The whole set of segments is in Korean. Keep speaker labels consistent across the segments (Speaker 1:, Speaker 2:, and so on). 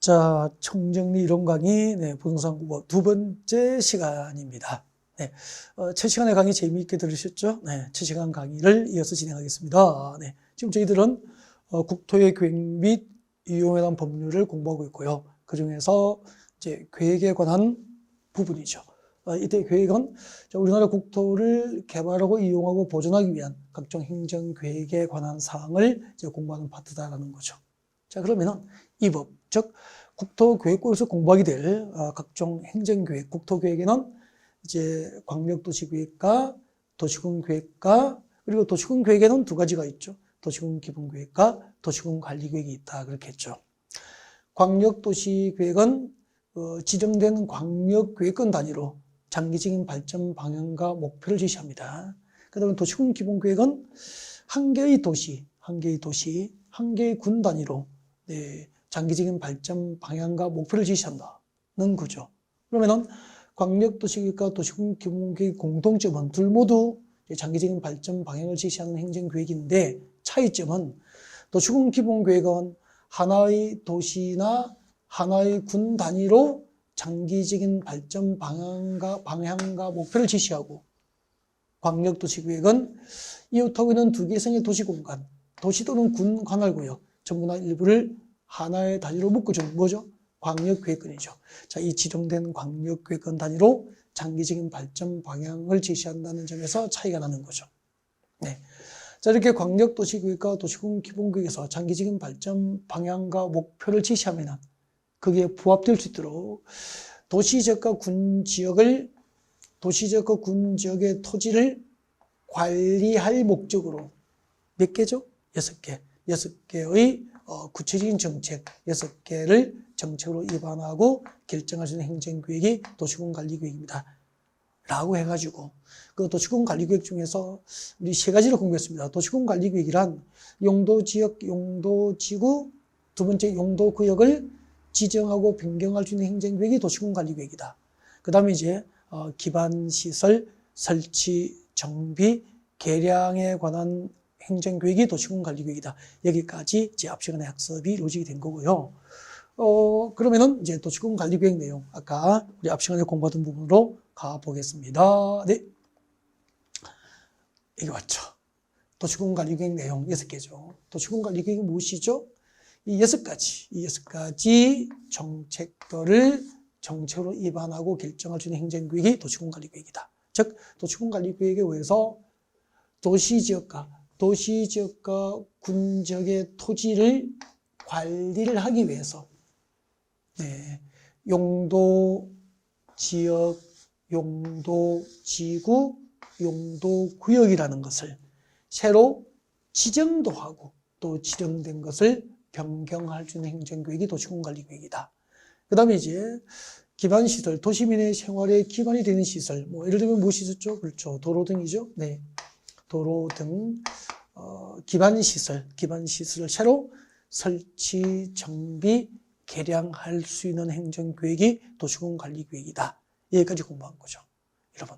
Speaker 1: 자, 총정리 이론 강의, 부동산 국어 두 번째 시간입니다. 첫 시간의 강의 재미있게 들으셨죠? 첫 시간 강의를 이어서 진행하겠습니다. 지금 저희들은 국토의 계획 및 이용에 대한 법률을 공부하고 있고요. 그 중에서 이제 계획에 관한 부분이죠. 이때 계획은 우리나라 국토를 개발하고 이용하고 보존하기 위한 각종 행정계획에 관한 사항을 이제 공부하는 파트다라는 거죠. 자, 그러면은 이 법, 즉 국토계획국에서 공부하게 될 각종 행정계획, 국토계획에는 이제 광역도시계획과 도시군계획과 그리고 도시군계획에는 두 가지가 있죠. 도시군기본계획과 도시군관리계획이 있다 그렇게 했죠. 광역도시계획은 지정된 광역계획권 단위로 장기적인 발전 방향과 목표를 제시합니다. 그 다음에 도시군기본계획은 한 개의 도시, 한 개의 군 단위로 장기적인 발전 방향과 목표를 제시한다는 거죠. 그러면은 광역도시계획과 도시군기본계획 공통점은 둘 모두 장기적인 발전 방향을 제시하는 행정계획인데 차이점은 도시군기본계획은 하나의 도시나 하나의 군 단위로 장기적인 발전 방향과 목표를 제시하고 광역도시계획은 이웃하고 있는 두 개성의 도시공간, 도시 또는 군 관할구역 전부나 일부를 하나의 단위로 묶어주는 뭐죠? 광역계획권이죠. 자, 이 지정된 광역계획권 단위로 장기적인 발전 방향을 제시한다는 점에서 차이가 나는 거죠. 자, 이렇게 광역도시계획과 도시군기본계획에서 장기적인 발전 방향과 목표를 제시하면 거기에 부합될 수 있도록 도시지역과 군 지역의 토지를 관리할 목적으로 몇 개죠? 6개. 6개의 구체적인 정책, 6개를 정책으로 입안하고 결정할 수 있는 행정계획이 도시군관리계획입니다. 라고 해가지고 그 도시군관리계획 중에서 우리 3가지를 공부했습니다. 도시군관리계획이란 용도지역, 용도지구, 두 번째 용도구역을 지정하고 변경할 수 있는 행정계획이 도시군관리계획이다. 그 다음에 이제 기반시설, 설치, 정비, 개량에 관한 행정계획이 도시군관리계획이다. 여기까지 이제 앞 시간에 학습이 이루어지게 된 거고요. 그러면은 이제 도시군관리계획 내용, 아까 우리 앞 시간에 공부하던 부분으로 가보겠습니다. 이게 맞죠. 도시군관리계획 내용 6개죠. 도시군관리계획이 무엇이죠? 이 6가지 정책들을 정책으로 입안하고 결정할 수 있는 행정계획이 도시군관리계획이다. 즉, 도시군관리계획에 의해서 도시지역과 군지역의 토지를 관리를 하기 위해서 용도지역, 용도지구, 용도구역이라는 것을 새로 지정도 하고 또 지정된 것을 변경할 수 있는 행정계획이 도시군관리계획이다. 그 다음에 이제 기반시설, 도시민의 생활에 기반이 되는 시설, 예를 들면 무엇이 있었죠? 그렇죠. 도로 등이죠. 도로 등 기반시설을 새로 설치, 정비, 개량할 수 있는 행정계획이 도시군관리계획이다. 여기까지 공부한 거죠. 여러분,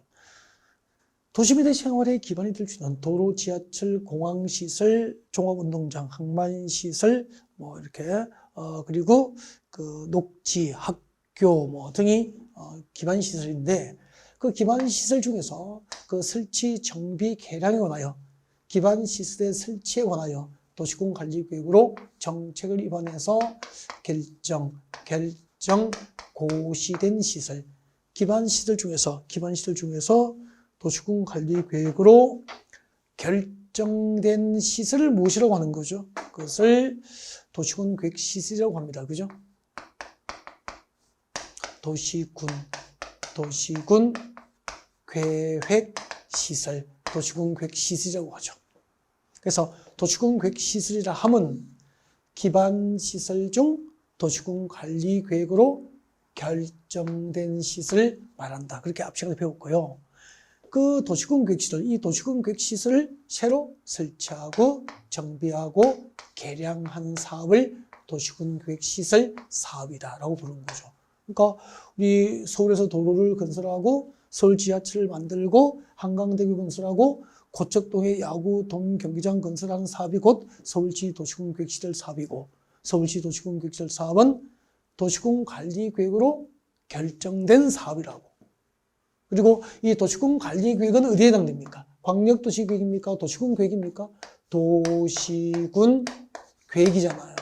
Speaker 1: 도시민의 생활에 기반이 될 수 있는 도로, 지하철, 공항시설, 종합운동장, 항만시설, 이렇게 그리고 그 녹지, 학교 등이 기반시설인데 그 기반시설 중에서 그 설치, 정비, 개량에 관하여 기반시설의 설치에 관하여 도시군관리계획으로 정책을 입안해서 고시된 시설, 기반시설 중에서 도시군관리계획으로 결정된 시설을 무엇이라고 하는 거죠? 그것을 도시군계획시설이라고 합니다. 그죠? 도시군계획시설, 도시군계획시설이라고 하죠. 그래서 도시군계획시설이라 함은 기반시설 중 도시군관리계획으로 결정된 시설을 말한다. 그렇게 앞 시간에 배웠고요. 그 도시군계획시설, 이 도시군계획시설을 새로 설치하고 정비하고 개량하는 사업을 도시군계획시설 사업이다라고 부르는 거죠. 그러니까 우리 서울에서 도로를 건설하고 서울 지하철을 만들고 한강대교 건설하고 고척동에 야구동 경기장 건설하는 사업이 곧 서울시 도시군계획시설 사업이고 서울시 도시군계획시설 사업은 도시군 관리 계획으로 결정된 사업이라고. 그리고 이 도시군 관리 계획은 어디에 해당됩니까? 광역도시 계획입니까? 도시군 계획입니까? 도시군 계획이잖아요.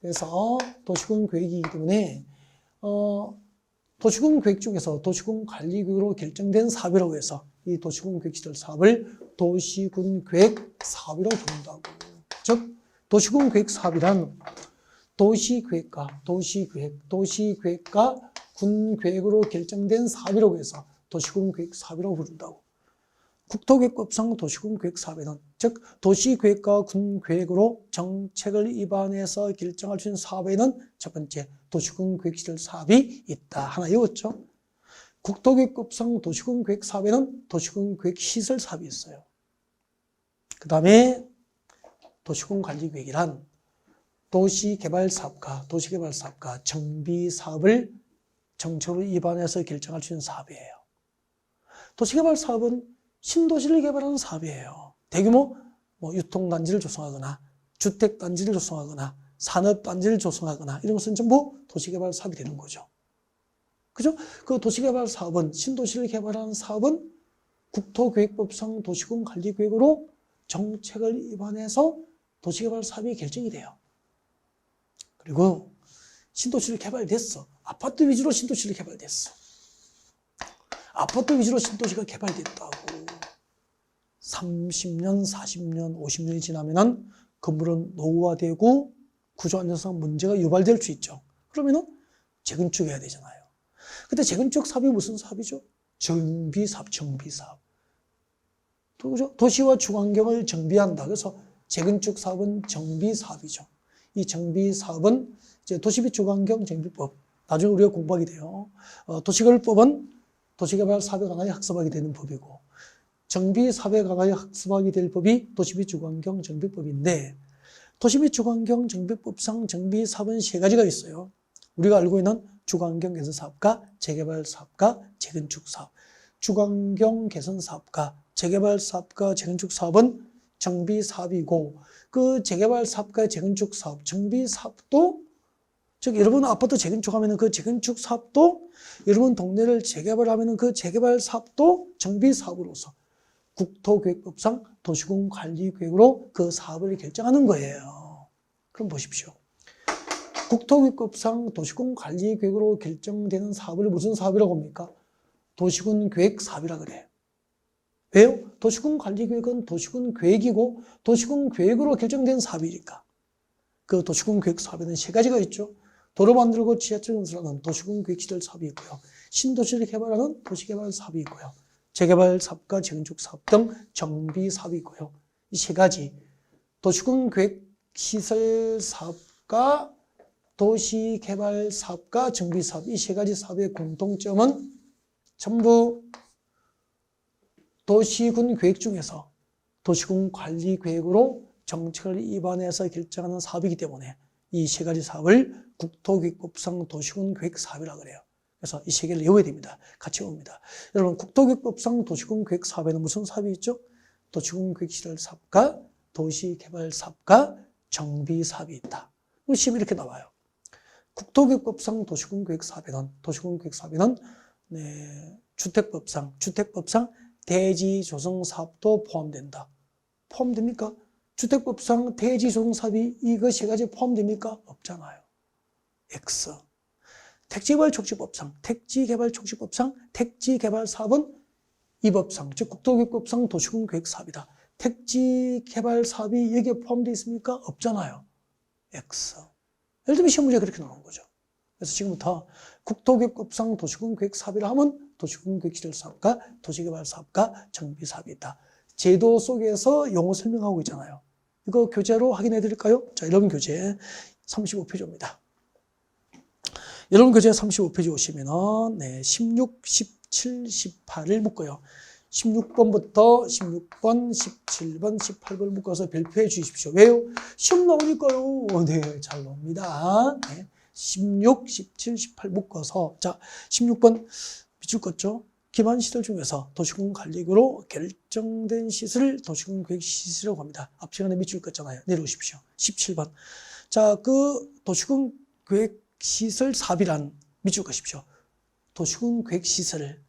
Speaker 1: 그래서 도시군 계획이기 때문에 도시군 계획 중에서 도시군 관리 계획으로 결정된 사업이라고 해서 이 도시군 계획 시설 사업을 도시군 계획 사업이라고 부른다고. 즉 도시군 계획 사업이란 도시계획과 군 계획으로 결정된 사업이라고 해서 도시군 계획 사업이라고 부른다고. 국토계획법상 도시군 계획 사업에는 즉 도시계획과 군 계획으로 정책을 입안해서 결정할 수 있는 사업에는 첫 번째 도시군 계획시설 사업이 있다. 하나 외웠죠? 국토계획법상 도시군 계획 사업에는 도시군 계획시설 사업이 있어요. 그 다음에 도시군 관리계획이란 도시개발사업과 정비사업을 정책으로 입안해서 결정할 수 있는 사업이에요. 도시개발사업은 신도시를 개발하는 사업이에요. 대규모 유통단지를 조성하거나 주택단지를 조성하거나 산업단지를 조성하거나 이런 것은 전부 도시개발 사업이 되는 거죠. 그죠? 그 도시개발 사업은 신도시를 개발하는 사업은 국토계획법상 도시군 관리계획으로 정책을 입안해서 도시개발 사업이 결정이 돼요. 그리고 신도시를 개발됐어. 아파트 위주로 신도시를 개발됐어. 아파트 위주로 신도시가 개발됐다고. 30년, 40년, 50년이 지나면은 건물은 노후화되고 구조 안정성 문제가 유발될 수 있죠. 그러면은 재건축해야 되잖아요. 근데 재건축 사업이 무슨 사업이죠? 정비사업. 그죠? 도시와 주거환경을 정비한다. 그래서 재건축 사업은 정비사업이죠. 이 정비사업은 이제 도시비 주거환경 정비법. 나중에 우리가 공부하게 돼요. 도시개발법은 도시개발 사업에 관하여 학습하게 되는 법이고, 정비사업에 관하여 학습하게 될 법이 도시비 주거환경 정비법인데, 도시비 주거환경 정비법상 정비사업은 세 가지가 있어요. 우리가 알고 있는 주거환경 개선 사업과 재개발 사업과 재건축 사업. 주거환경 개선 사업과 재개발 사업과 재건축 사업은 정비 사업이고, 그 재개발 사업과 재건축 사업, 정비 사업도, 즉 여러분 아파트 재건축하면 그 재건축 사업도, 여러분 동네를 재개발하면 그 재개발 사업도 정비 사업으로서 국토계획법상 도시군 관리계획으로 그 사업을 결정하는 거예요. 그럼 보십시오. 국토계획법상 도시군 관리계획으로 결정되는 사업을 무슨 사업이라고 합니까? 도시군 계획 사업이라 그래요. 왜요? 도시군 관리계획은 도시군 계획이고 도시군 계획으로 결정된 사업이니까. 그 도시군 계획 사업에는 세 가지가 있죠. 도로 만들고 지하철 건설하는 도시군 계획 시설 사업이 있고요. 신도시를 개발하는 도시개발 사업이 있고요. 재개발 사업과 재건축 사업 등 정비 사업이 있고요. 이 세 가지 도시군 계획 시설 사업과 도시개발 사업과 정비 사업, 이 세 가지 사업의 공통점은 전부 도시군 계획 중에서 도시군 관리 계획으로 정책을 입안해서 결정하는 사업이기 때문에 이 세 가지 사업을 국토계획법상 도시군 계획 사업이라고 그래요. 그래서 이 세 개를 외워야 됩니다. 같이 외웁니다. 여러분, 국토계획법상 도시군 계획 사업에는 무슨 사업이 있죠? 도시군 계획 시설 사업과 도시개발 사업과 정비 사업이 있다. 시험이 이렇게 나와요. 국토계획법상 도시군 계획 사업에는 주택법상 대지 조성 사업도 포함된다. 포함됩니까? 주택법상 대지 조성 사업이 이거 세 가지 포함됩니까? 없잖아요. X. 택지개발 촉진법상 택지개발 사업은 이 법상, 즉 국토계획법상 도시군 계획 사업이다. 택지개발 사업이 여기에 포함되어 있습니까? 없잖아요. X. 예를 들면 시험 문제가 그렇게 나오는 거죠. 그래서 지금부터 국토계획법상 도시군 계획 사업이라 하면 도시군 계획 시설 사업과 도시개발 사업과 정비 사업이 있다. 제도 속에서 용어 설명하고 있잖아요. 이거 교재로 확인해 드릴까요? 자, 여러분 교재 35페이지입니다. 여러분 교재 35페이지 오시면은 16, 17, 18을 묶어요. 16번부터 16번, 17번, 18번을 묶어서 별표해 주십시오. 왜요? 시험 나오니까요. 네, 잘 나옵니다. 16, 17, 18 묶어서. 자, 16번 밑줄 껐죠? 기반 시설 중에서 도시군 관리계획으로 결정된 시설을 도시군 계획 시설이라고 합니다. 앞 시간에 밑줄 껐잖아요. 내려오십시오. 17번. 자, 그 도시군 계획 시설 사업이란 밑줄 그으십시오. 도시군 계획시설을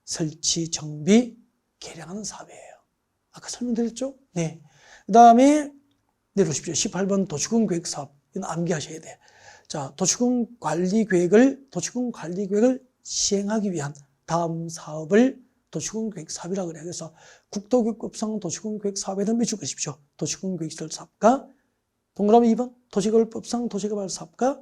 Speaker 1: 설치, 정비, 개량하는 사업이에요. 아까 설명드렸죠? 네. 그 다음에 내려오십시오. 18번 도시군 계획사업. 이건 암기하셔야 돼. 자, 도시군 관리 계획을 시행하기 위한 다음 사업을 도시군 계획 사업이라고 그래요. 그래서 국토교육법상 도시군 계획 사업에는 밑줄 그으십시오. 도시군 계획시설 사업과 동그라미 2번 도시개발법상 도시개발 사업과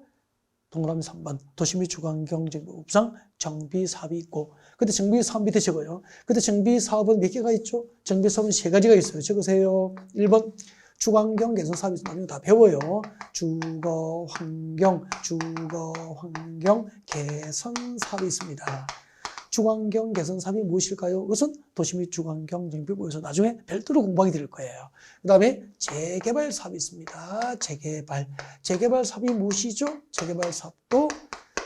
Speaker 1: 동그라미 3번 도시 및 주거환경정비법상 정비 사업이 있고, 그때 정비 사업 밑에 적어요. 그때 정비 사업은 몇 개가 있죠? 정비 사업은 3가지가 있어요. 적으세요. 1번 주거환경 개선 사업이 있어요. 나중에 다 배워요. 주거환경 개선 사업이 있습니다. 주거환경 개선 사업이 무엇일까요? 그것은 도시 및 주거환경정비부에서 나중에 별도로 공부하게 될 거예요. 그 다음에 재개발 사업이 있습니다. 재개발 사업이 무엇이죠? 재개발 사업도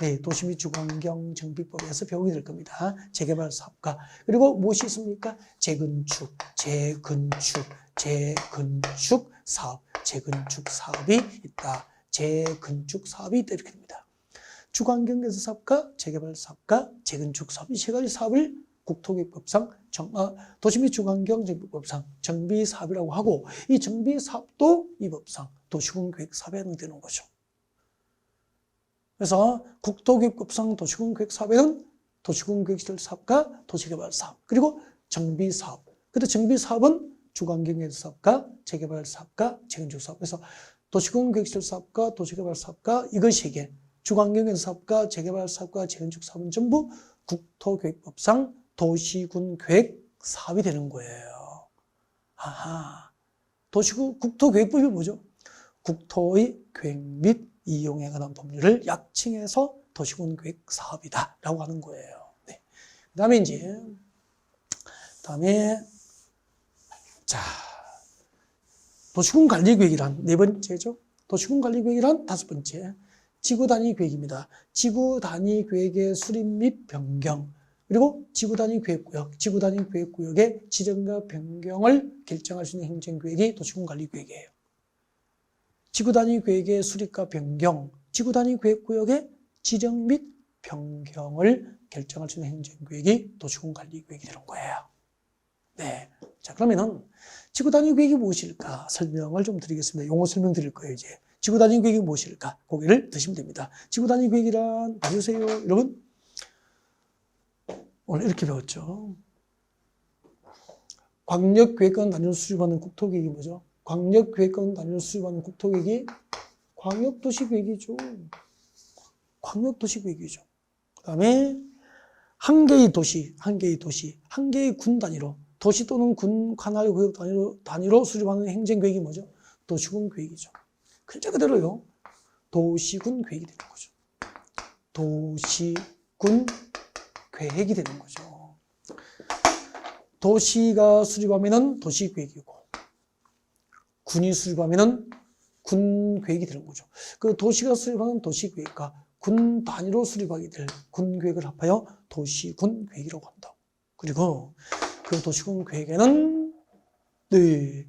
Speaker 1: 네, 도시 및 주거환경정비법에서 배우게 될 겁니다. 재개발 사업과 그리고 무엇이 있습니까? 재건축 사업이 있다. 재건축 사업이 있다 이렇게 됩니다. 주거환경 개선 사업과 재개발 사업과 재건축 사업 이 3가지 사업을 국토교육법상 도시 및 주거환경정비법상 정비 사업이라고 하고, 이 정비 사업도 이 법상 도시군 계획 사업에 해당되는 거죠. 그래서 국토교육법상 도시군 계획 사업에는 도시군 계획시설 사업과 도시개발 사업 그리고 정비 사업. 근데 정비 사업은 주거환경 개선 사업과 재개발 사업과 재건축 사업. 그래서 도시군 계획시설 사업과 도시개발 사업과 이것이 개 주거환경 개선 사업과 재개발 사업과 재건축 사업은 전부 국토교육법상 도시군 계획 사업이 되는 거예요. 아하. 국토교육법이 뭐죠? 국토의 계획 및 이용에 관한 법률을 약칭해서 도시군 계획 사업이다 라고 하는 거예요. 네. 그 다음에 자, 도시군 관리 계획이란 4번째죠. 도시군 관리 계획이란 5번째. 지구 단위 계획입니다. 지구 단위 계획의 수립 및 변경, 그리고 지구 단위 계획구역, 지구 단위 계획구역의 지정과 변경을 결정할 수 있는 행정계획이 도시군 관리 계획이에요. 지구 단위 계획의 수립과 변경, 지구 단위 계획구역의 지정 및 변경을 결정할 수 있는 행정계획이 도시군 관리 계획이 되는 거예요. 네. 자, 그러면은 지구 단위 계획이 무엇일까 설명을 좀 드리겠습니다. 용어 설명 드릴 거예요, 이제. 지구 단위 계획이 무엇일까? 고개를 드시면 됩니다. 지구 단위 계획이란 봐주세요. 여러분, 오늘 이렇게 배웠죠. 광역계획권 단위로 수립하는 국토계획이 뭐죠? 광역계획권 단위로 수립하는 국토계획이 광역도시계획이죠. 광역도시계획이죠. 그 다음에 한 개의 도시, 한 개의 군 단위로, 도시 또는 군 관할 구역 단위로 수립하는 행정계획이 뭐죠? 도시군 계획이죠. 글자 그대로요. 도시군 계획이 되는 거죠. 도시군 계획이 되는 거죠. 도시가 수립하면은 도시 계획이고, 군이 수립하면은 군 계획이 되는 거죠. 그 도시가 수립하는 도시 계획과 군 단위로 수립하게 될 군 계획을 합하여 도시군 계획이라고 한다. 그리고 그 도시군 계획에는 네,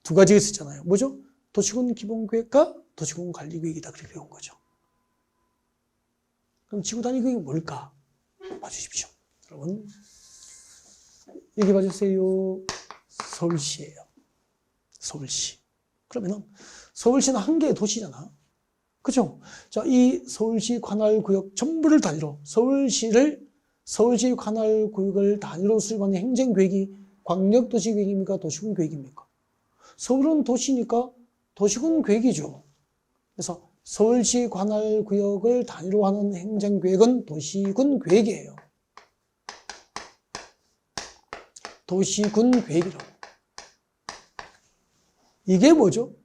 Speaker 1: 2가지가 있었잖아요. 뭐죠? 도시군 기본계획과 도시군 관리계획이다. 그렇게 배운 거죠. 그럼 지구 단위 계획이 뭘까? 봐주십시오. 여러분, 여기 봐주세요. 서울시예요. 서울시. 그러면은 서울시는 한 개의 도시잖아. 그죠? 자, 이 서울시 관할구역 전부를 단위로 서울시 관할구역을 단위로 수립하는 행정계획이 광역도시계획입니까? 도시군 계획입니까? 서울은 도시니까 도시군 계획이죠. 그래서 서울시 관할구역을 단위로 하는 행정계획은 도시군 계획이에요. 도시군 계획이라고. 이게 뭐죠?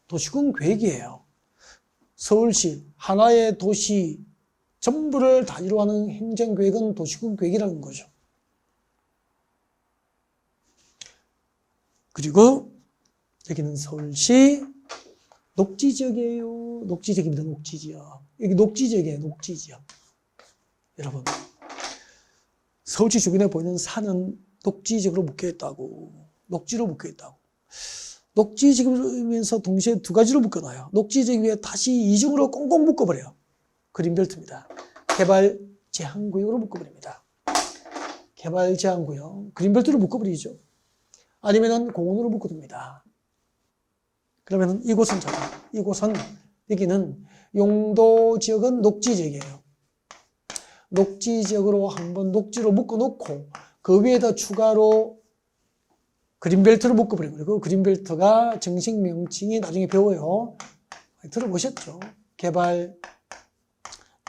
Speaker 1: 도시군 계획이에요. 서울시 하나의 도시 전부를 단위로 하는 행정계획은 도시군 계획이라는 거죠. 그리고 여기는 서울시 녹지지역이에요. 녹지지역입니다. 녹지지역. 여기 녹지지역이에요. 녹지지역. 여러분, 서울시 주변에 보이는 산은 녹지지역으로 묶여있다고. 녹지로 묶여있다고. 녹지지역이면서 동시에 2가지로 묶어놔요. 녹지지역 위에 다시 이중으로 꽁꽁 묶어버려요. 그린벨트입니다. 개발 제한구역으로 묶어버립니다. 개발 제한구역, 그린벨트로 묶어버리죠. 아니면은 공원으로 묶어둡니다. 그러면은 이곳은 여기는 용도 지역은 녹지 지역이에요. 녹지 지역으로 한번 녹지로 묶어놓고 그 위에다 추가로 그린벨트로 묶어버린 거예요. 그 그린벨트가 정식 명칭이 나중에 배워요. 들어보셨죠? 개발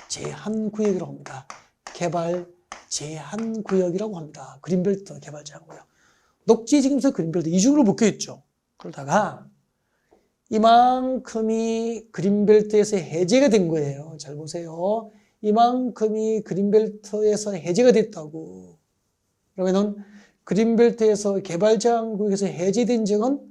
Speaker 1: 제한구역이라고 합니다. 개발 제한구역이라고 합니다. 그린벨트 개발 제한구역. 녹지 지금서 그린벨트 이중으로 묶여있죠. 그러다가 이만큼이 그린벨트에서 해제가 된 거예요. 잘 보세요. 이만큼이 그린벨트에서 해제가 됐다고. 그러면은 그린벨트에서 개발 제한구역에서 해제된 지역은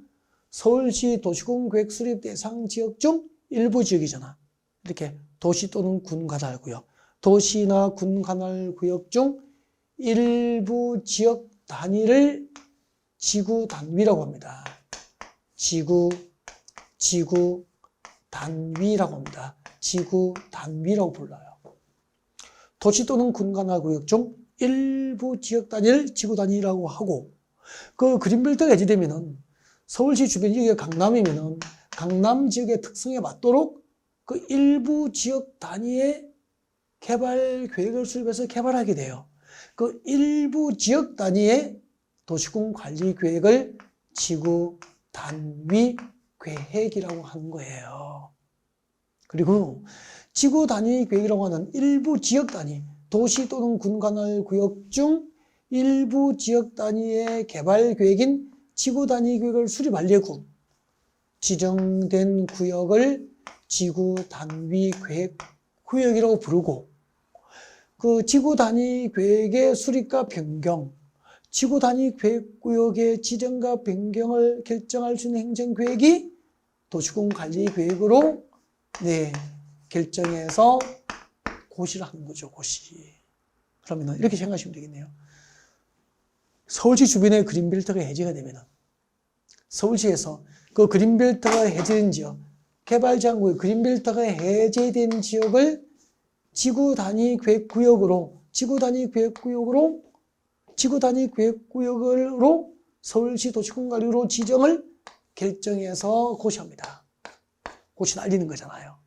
Speaker 1: 서울시 도시군계획 수립 대상 지역 중 일부 지역이잖아. 이렇게 도시 또는 군 관할구역, 도시나 군 관할구역 중 일부 지역 단위를 지구 단위라고 합니다. 지구 단위라고 합니다. 지구 단위라고 불러요. 도시 또는 군 관할구역 중 일부 지역 단위를 지구 단위라고 하고, 그 그린벨트가 해제되면은 서울시 주변 지역이 강남이면은 강남 지역의 특성에 맞도록 그 일부 지역 단위의 개발 계획을 수립해서 개발하게 돼요. 그 일부 지역 단위의 도시군 관리 계획을 지구 단위 계획이라고 하는 거예요. 그리고 지구 단위 계획이라고 하는 일부 지역 단위, 도시 또는 군 관할 구역 중 일부 지역 단위의 개발 계획인 지구 단위 계획을 수립하려고 지정된 구역을 지구 단위 계획 구역이라고 부르고, 그 지구 단위 계획의 수립과 변경, 지구 단위 계획 구역의 지정과 변경을 결정할 수 있는 행정 계획이 도시군 관리 계획으로 결정해서 고시를 하는 거죠. 고시. 그러면 이렇게 생각하시면 되겠네요. 서울시 주변에 그린벨트가 해제가 되면은 서울시에서 그 그린벨트가 해제된 지역, 개발 제한구역, 그린벨트가 해제된 지역을 지구 단위 계획구역으로 서울시 도시군관리로 지정을 결정해서 고시합니다. 고시 날리는 거잖아요.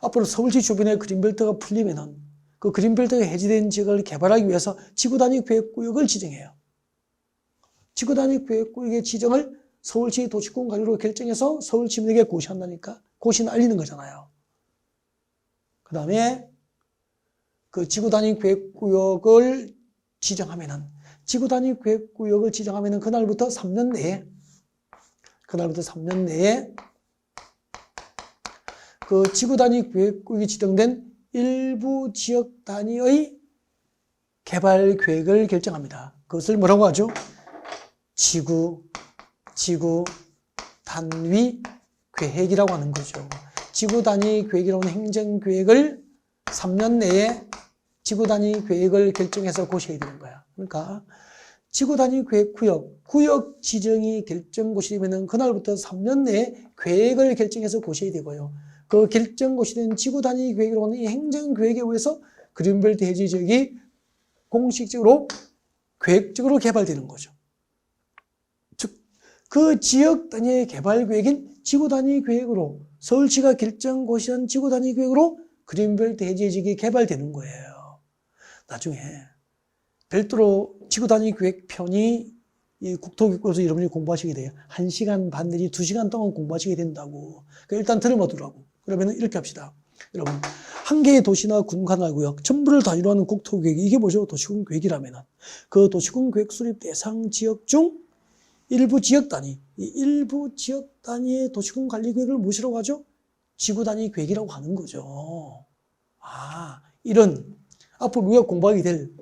Speaker 1: 앞으로 서울시 주변에 그린벨트가 풀리면은 그 그린벨트가 해제된 지역을 개발하기 위해서 지구 단위 계획구역을 지정해요. 지구 단위 계획구역의 지정을 서울시 도시군관리로 결정해서 서울 시민에게 고시한다니까. 고시 날리는 거잖아요. 그 다음에 그 지구 단위 계획구역을 지정하면은, 그날부터 3년 내에 그 지구 단위 계획구역이 지정된 일부 지역 단위의 개발 계획을 결정합니다. 그것을 뭐라고 하죠? 지구 단위 계획이라고 하는 거죠. 지구 단위 계획이라고 하는 행정 계획을 3년 내에 지구 단위 계획을 결정해서 고시해야 되는 거야. 그러니까 지구 단위 계획 구역 지정이 결정 고시되면은 그날부터 3년 내에 계획을 결정해서 고시해야 되고요. 그 결정 고시된 지구 단위 계획이라고 하는 이 행정 계획에 의해서 그린벨트 해제 지역이 공식적으로 계획적으로 개발되는 거죠. 즉, 그 지역 단위의 개발 계획인 지구 단위 계획으로 서울시가 결정 고시한 지구 단위 계획으로 그린벨트 해제 지역이 개발되는 거예요. 나중에 별도로 지구 단위 계획편이 이 국토교육부에서 여러분이 공부하시게 돼요. 1시간 반 내지 2시간 동안 공부하시게 된다고. 일단 들어보더라고. 그러면 이렇게 합시다. 여러분, 한 개의 도시나 군 관할구역 전부를 단위로 하는 국토계획이 이게 뭐죠? 도시군 계획이라면은 그 도시군 계획 수립 대상 지역 중 일부 지역 단위, 이 일부 지역 단위의 도시군 관리 계획을 무엇이라고 하죠? 지구 단위 계획이라고 하는 거죠. 이런 앞으로 우리가 공부하게 될,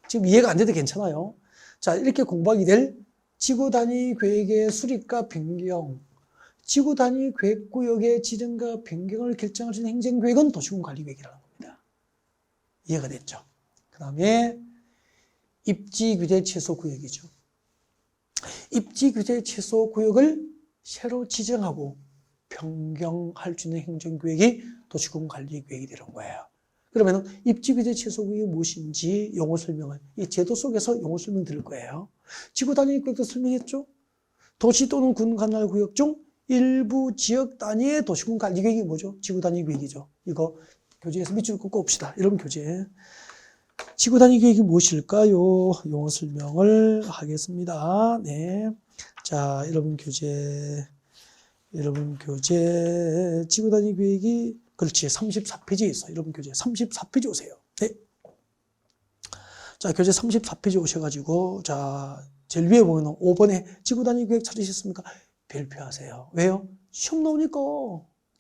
Speaker 1: 지금 이해가 안 돼도 괜찮아요. 자, 이렇게 공부하게 될 지구 단위 계획의 수립과 변경, 지구 단위 계획구역의 지정과 변경을 결정할 수 있는 행정계획은 도시군 관리계획이라는 겁니다. 이해가 됐죠? 그 다음에 입지규제 최소구역이죠. 입지규제 최소구역을 새로 지정하고 변경할 수 있는 행정계획이 도시군 관리 계획이 되는 거예요. 그러면 입지규제 최소구역이 무엇인지 용어 설명을 이 제도 속에서 용어 설명 드릴 거예요. 지구 단위 구역도 설명했죠. 도시 또는 군 관할 구역 중 일부 지역 단위의 도시군 관리 계획이 뭐죠? 지구 단위 계획이죠. 이거 교재에서 밑줄 긋고 봅시다. 여러분 교재. 지구 단위 계획이 무엇일까요? 용어 설명을 하겠습니다. 네. 자, 여러분 교재 지구 단위 계획이 그렇지 34페이지에 있어. 여러분 교재 34페이지 오세요. 네. 자, 교재 34페이지 오셔가지고 자 제일 위에 보면 5번에 지구 단위 계획 찾으셨습니까? 별표하세요. 왜요? 시험 나오니까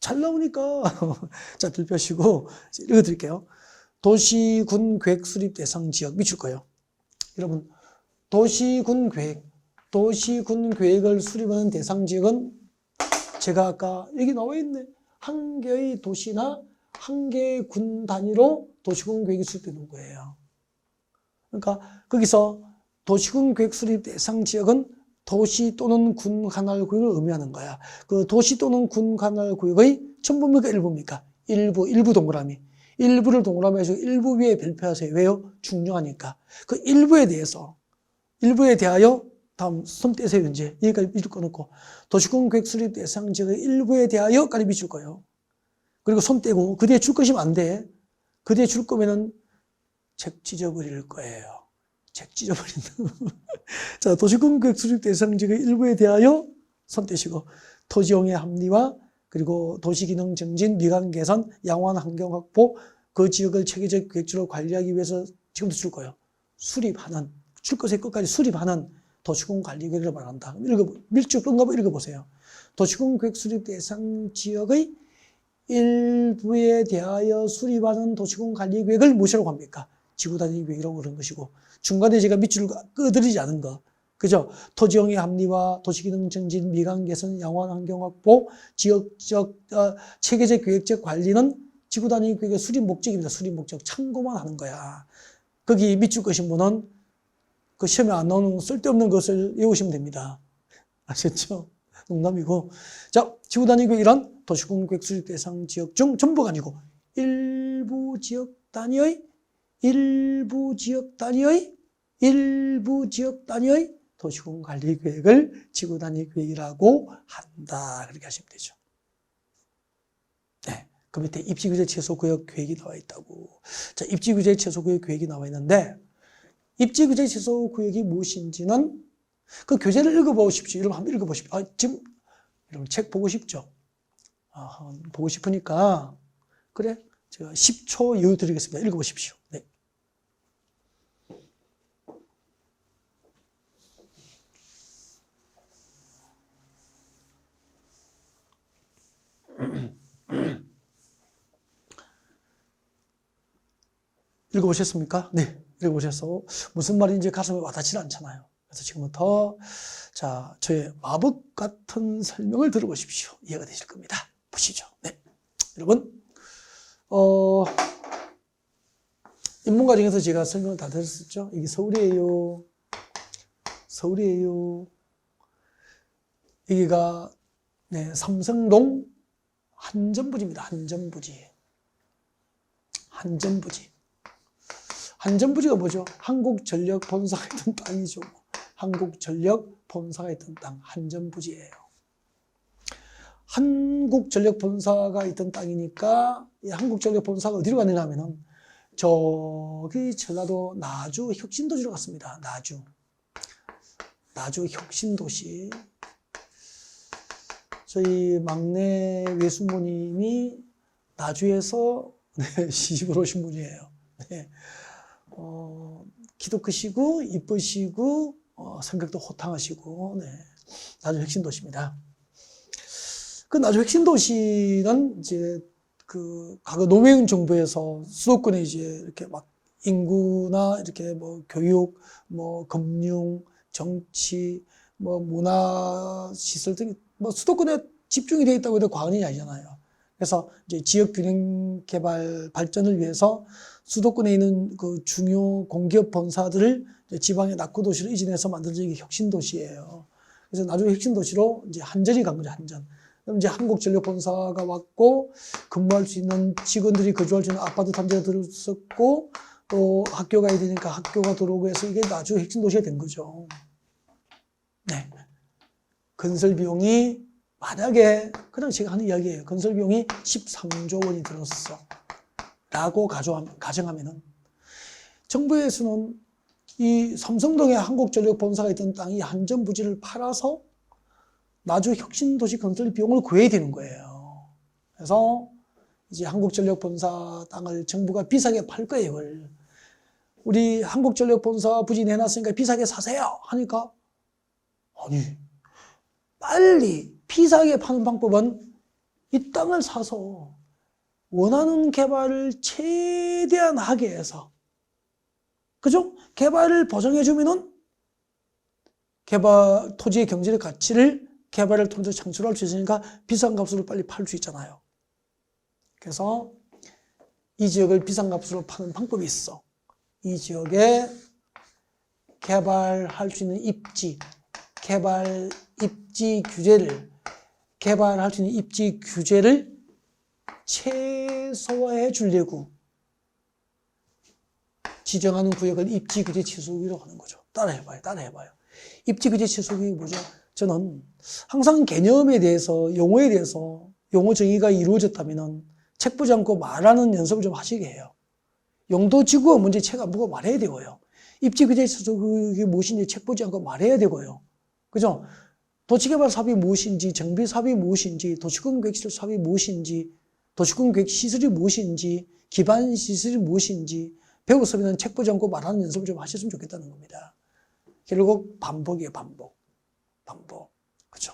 Speaker 1: 잘 나오니까 자 별표하시고 읽어드릴게요. 도시군 계획 수립 대상 지역 미칠 거예요. 여러분 도시군 계획을 수립하는 대상 지역은 제가 아까 여기 나와 있네. 한 개의 도시나 한 개의 군 단위로 도시군 계획이 수립되는 거예요. 그러니까 거기서 도시군 계획 수립 대상 지역은 도시 또는 군 관할 구역을 의미하는 거야. 그 도시 또는 군 관할 구역의 전부입니까? 일부입니까? 일부 동그라미. 일부를 동그라미 해서 일부 위에 별표하세요. 왜요? 중요하니까. 그 일부에 대하여 다음 손 떼세요. 이제 여기까지 밑줄 꺼놓고 도시군 계획 수립 대상 지역의 일부에 대하여까지 밑줄 거예요. 그리고 손 떼고 그 뒤에 줄 것이면 안 돼. 그 뒤에 줄 거면은 책 찢어버릴 거예요. 책 찢어버린다. 자, 도시군 계획 수립 대상 지역의 일부에 대하여 손 떼시고 토지용의 합리화 그리고 도시기능 증진, 미관 개선, 양호한 환경 확보 그 지역을 체계적 계획적으로 관리하기 위해서 지금도 줄 거예요. 수립하는 줄 것의 끝까지 수립하는 도시군 관리 계획을 말한다. 밀쭉 끈거 읽어보세요. 도시군 계획 수립 대상 지역의 일부에 대하여 수립하는 도시군 관리 계획을 무엇이라고 합니까? 지구 단위 계획이라고 그러는 것이고 중간에 제가 밑줄을 끄드리지 않은 거. 그죠? 토지용의 합리화, 도시기능 증진, 미관 개선, 양호한 환경 확보, 지역적, 체계적 계획적 관리는 지구 단위 계획의 수립 목적입니다. 수립 목적. 참고만 하는 거야. 거기 밑줄 거신 분은 그 시험에 안 나오는 쓸데없는 것을 외우시면 됩니다. 아셨죠? 농담이고. 자, 지구 단위 계획이란 도시군 계획 수립 대상 지역 중 전부가 아니고 일부 지역 단위의 도시군 관리 계획을 지구 단위 계획이라고 한다. 그렇게 하시면 되죠. 네. 그 밑에 입지규제 최소구역 계획이 나와 있다고. 자, 입지규제 최소구역 계획이 나와 있는데 입지규제 최소구역이 무엇인지는 그 교재를 읽어보십시오. 여러분 한번 읽어보십시오. 지금 여러분 책 보고 싶죠? 보고 싶으니까 그래 제가 10초 여유 드리겠습니다. 읽어보십시오. 네. 읽어보셨습니까? 네, 읽어보셔서 무슨 말인지 가슴에 와닿지 않잖아요. 그래서 지금부터 자 저의 마법 같은 설명을 들어보십시오. 이해가 되실 겁니다. 보시죠. 네, 여러분 인문 과정에서 제가 설명을 다 드렸었죠. 이게 서울이에요. 여기가 네, 삼성동 한전부지입니다. 한전부지가 뭐죠? 한국전력 본사가 있던 땅이죠. 한국전력 본사가 있던 땅, 한전부지예요. 한국전력 본사가 있던 땅이니까 이 한국전력 본사가 어디로 갔느냐 하면은 저기 전라도 나주 혁신도시로 갔습니다. 나주 혁신도시. 저희 막내 외숙모님이 나주에서 시집을 오신 분이에요. 네. 키도 크시고 이쁘시고 성격도 호탕하시고 네. 나주 혁신도시입니다. 그 나주 혁신도시는 이제 그 과거 노무현 정부에서 수도권에 이제 이렇게 막 인구나 이렇게 뭐 교육, 뭐 금융, 정치, 뭐 문화 시설 등 뭐 수도권에 집중이 되어 있다고 해도 과언이 아니잖아요. 그래서 이제 지역 균형 개발 발전을 위해서 수도권에 있는 그 중요 공기업 본사들을 지방의 낙후 도시로 이전해서 만들어진 게 혁신도시예요. 그래서 나중에 혁신도시로 이제 한전이 간 거죠, 한전. 그럼 이제 한국전력본사가 왔고 근무할 수 있는 직원들이 거주할 수 있는 아파트 단지가 들었었고 또 학교 가야 되니까 학교가 들어오고 해서 이게 아주 핵심 도시가 된 거죠. 네. 건설 비용이 만약에 그냥 제가 하는 이야기예요. 건설 비용이 13조 원이 들었어 라고 가정하면은 정부에서는 이 삼성동에 한국전력본사가 있던 땅이 한전 부지를 팔아서 나주 혁신도시 건설 비용을 구해야 되는 거예요. 그래서 이제 한국전력본사 땅을 정부가 비싸게 팔 거예요. 이걸. 우리 한국전력본사 부지 내놨으니까 비싸게 사세요 하니까 아니 빨리 비싸게 파는 방법은 이 땅을 사서 원하는 개발을 최대한 하게 해서 그죠? 개발을 보장해주면은 토지의 경제적 가치를 개발을 통해서 창출할 수 있으니까 비싼 값으로 빨리 팔 수 있잖아요. 그래서 이 지역을 비싼 값으로 파는 방법이 있어. 이 지역에 개발할 수 있는 개발할 수 있는 입지 규제를 최소화해 주려고 지정하는 구역을 입지 규제 취소구역이라고 하는 거죠. 따라해봐요. 입지 규제 취소구역이 뭐죠? 저는 항상 개념에 대해서, 용어에 대해서 용어 정의가 이루어졌다면 책 보지 않고 말하는 연습을 좀 하시게 해요. 용도지구가 뭔지 책 안 보고 말해야 되고요. 입지 규제 취소구역이 무엇인지 책 보지 않고 말해야 되고요. 그죠? 도시개발 사업이 무엇인지, 정비 사업이 무엇인지, 도시군 계획시설 사업이 무엇인지, 도시군 계획 시설이 무엇인지, 기반 시설이 무엇인지 배우서는 책 보지 않고 말하는 연습을 좀 하셨으면 좋겠다는 겁니다. 결국 반복이에요, 반복. 그죠?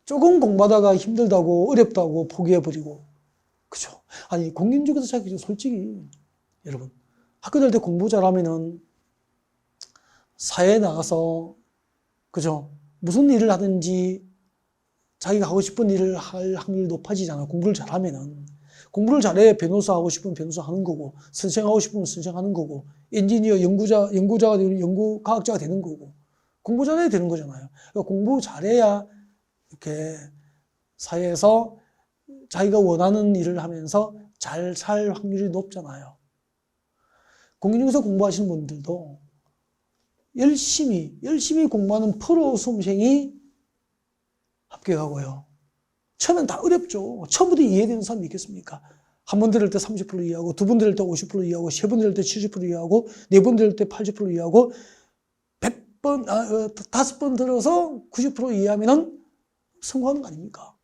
Speaker 1: 조금 공부하다가 힘들다고, 어렵다고 포기해버리고, 그죠? 아니, 공인중개사 자격증 솔직히, 여러분, 학교 다닐 때 공부 잘하면은 사회에 나가서, 그죠? 무슨 일을 하든지 자기가 하고 싶은 일을 할 확률이 높아지잖아요. 공부를 잘하면은. 공부를 잘해 변호사 하고 싶으면 변호사 하는 거고, 선생하고 싶으면 선생하는 거고, 엔지니어, 연구자가 되는 연구과학자가 되는 거고, 공부 잘해야 되는 거잖아요. 그러니까 공부 잘해야 이렇게 사회에서 자기가 원하는 일을 하면서 잘 살 확률이 높잖아요. 공인중개사 공부하시는 분들도 열심히 공부하는 프로 수험생이 합격하고요. 처음엔 다 어렵죠. 처음부터 이해되는 사람이 있겠습니까? 한 번 들을 때 30% 이해하고, 두 번 들을 때 50% 이해하고, 세 번 들을 때 70% 이해하고, 네 번 들을 때 80% 이해하고, 5번 들어서 90% 이해하면은 성공하는 거 아닙니까?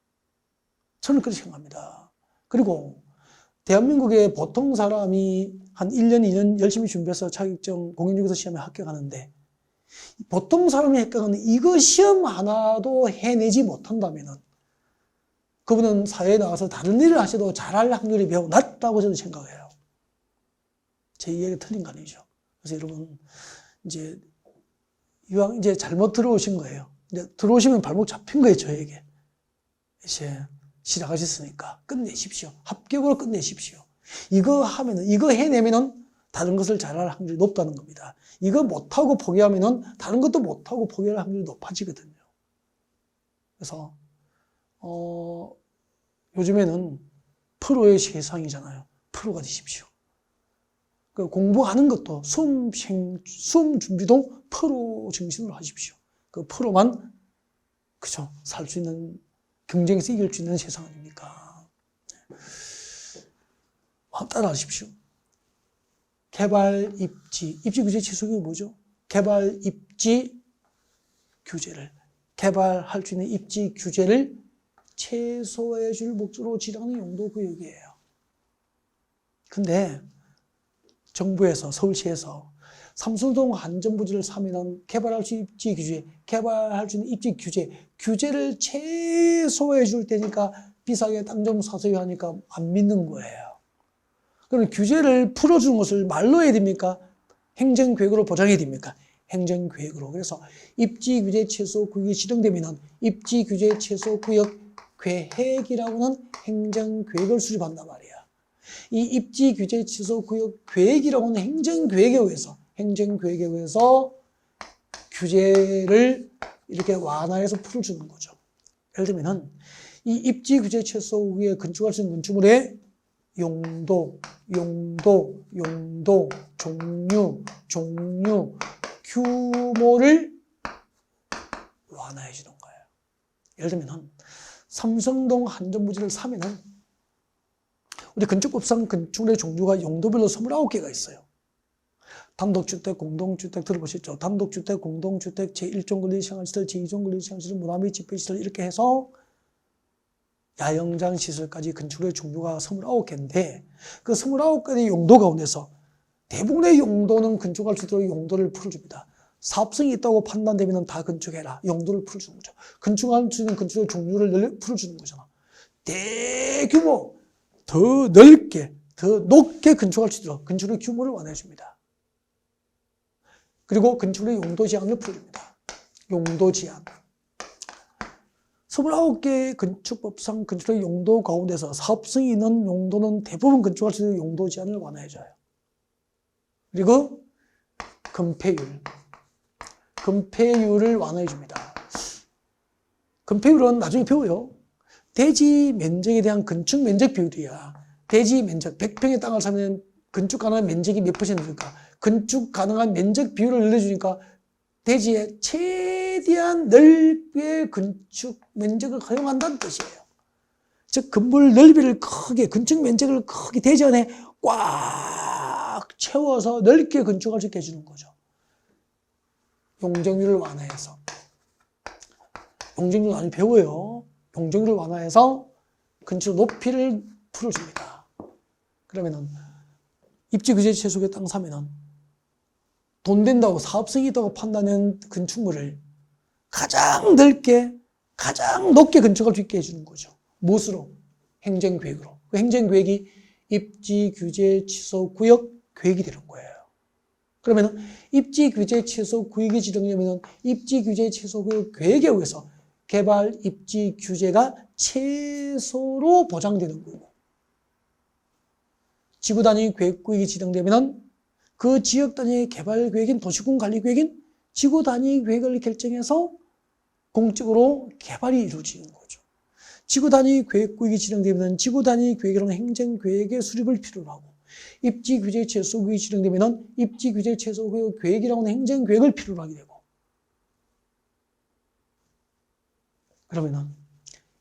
Speaker 1: 저는 그렇게 생각합니다. 그리고 대한민국의 보통 사람이 한 1년, 2년 열심히 준비해서 자격증 공인중개사 시험에 합격하는데, 보통 사람이 합격하는 이거 시험 하나도 해내지 못한다면은 그분은 사회에 나와서 다른 일을 하셔도 잘할 확률이 매우 낮다고 저는 생각해요. 제 이야기가 틀린 거 아니죠. 그래서 여러분, 이제 잘못 들어오신 거예요. 이제 들어오시면 발목 잡힌 거예요, 저에게. 이제 시작하셨으니까 끝내십시오. 합격으로 끝내십시오. 이거 해내면은 다른 것을 잘할 확률이 높다는 겁니다. 이거 못하고 포기하면은 다른 것도 못하고 포기할 확률이 높아지거든요. 그래서, 요즘에는 프로의 세상이잖아요. 프로가 되십시오. 그 공부하는 것도 수험 준비도 프로 정신으로 하십시오. 그 프로만, 그죠? 살 수 있는, 경쟁에서 이길 수 있는 세상 아닙니까? 따라하십시오. 개발 입지 규제 취소가 뭐죠? 개발 입지 규제를, 개발할 수 있는 입지 규제를 최소화해 줄 목적으로 지정하는 용도구역이에요. 근데 정부에서, 서울시에서 삼성동 한전부지를 사면은 개발할 수 있는 입지 규제, 개발할 수 있는 입지 규제를 최소화해 줄 테니까 비싸게 땅 좀 사세요 하니까 안 믿는 거예요. 그럼 규제를 풀어주는 것을 말로 해야 됩니까? 행정계획으로 보장해야 됩니까? 행정계획으로. 그래서 입지규제 최소구역이 지정되면 입지규제 최소구역 계획이라고는 행정계획을 수립한단 말이야. 이 입지규제 최소구역 계획이라고는 행정계획에 의해서 규제를 이렇게 완화해서 풀어주는 거죠. 예를 들면 이 입지 규제 최소 위에 건축할 수 있는 건축물의 용도, 종류, 규모를 완화해 주는 거예요. 예를 들면 삼성동 한전부지를 사면은 우리 건축법상 건축물의 종류가 용도별로 29개가 있어요. 단독주택, 공동주택 들어보셨죠? 단독주택, 공동주택, 제1종 권리시설, 제2종 권리시설, 문화및 집회시설 이렇게 해서 야영장 시설까지 건축물의 종류가 29개인데 그 29개의 용도 가운데서 대부분의 용도는 건축할 수 있도록 용도를 풀어줍니다. 사업성이 있다고 판단되면 다 건축해라. 용도를 풀어주는 거죠. 건축할 수 있는 건축의 종류를 풀어주는 거잖아. 대규모, 더 넓게, 더 높게 건축할 수 있도록 건축의 규모를 완화해줍니다. 그리고 건축의 용도 제한을 풀어줍니다. 용도 제한. 29개의 건축법상 건축의 용도 가운데서 사업성이 있는 용도는 대부분 건축할 수 있는 용도 제한을 완화해줘요. 그리고 건폐율을 완화해줍니다. 건폐율은 나중에 배워요. 대지 면적에 대한 건축 면적 비율이야. 대지 면적, 100평의 땅을 사면 건축 가능한 면적이 몇 %일까? 건축 가능한 면적 비율을 늘려주니까 대지의 최대한 넓게 건축 면적을 허용한다는 뜻이에요. 즉 건물 넓이를 크게, 건축 면적을 크게 대지 안에 꽉 채워서 넓게 건축할 수 있게 해주는 거죠. 용적률을 완화해서. 용적률 많이 배워요. 용적률을 완화해서 건축 높이를 풀어줍니다. 그러면은 입지 규제 최소의 땅 사면은 돈 된다고 사업성이 있다고 판단한 건축물을 가장 넓게, 가장 높게 건축할 수 있게 해주는 거죠. 무엇으로? 행정계획으로. 그 행정계획이 입지 규제 취소 구역 계획이 되는 거예요. 그러면 입지 규제 취소 구역이 지정되면 입지 규제 취소 구역 계획에 의해서 개발 입지 규제가 최소로 보장되는 거고, 지구 단위 계획 구역이 지정되면 그 지역 단위의 개발 계획인 도시군 관리 계획인 지구 단위 계획을 결정해서 공적으로 개발이 이루어지는 거죠. 지구 단위 계획 구역이 지정되면 지구 단위 계획이라는 행정 계획의 수립을 필요로 하고, 입지 규제 최소 구역이 지정되면 입지 규제 최소 구역 계획이라는 행정 계획을 필요로 하게 되고, 그러면은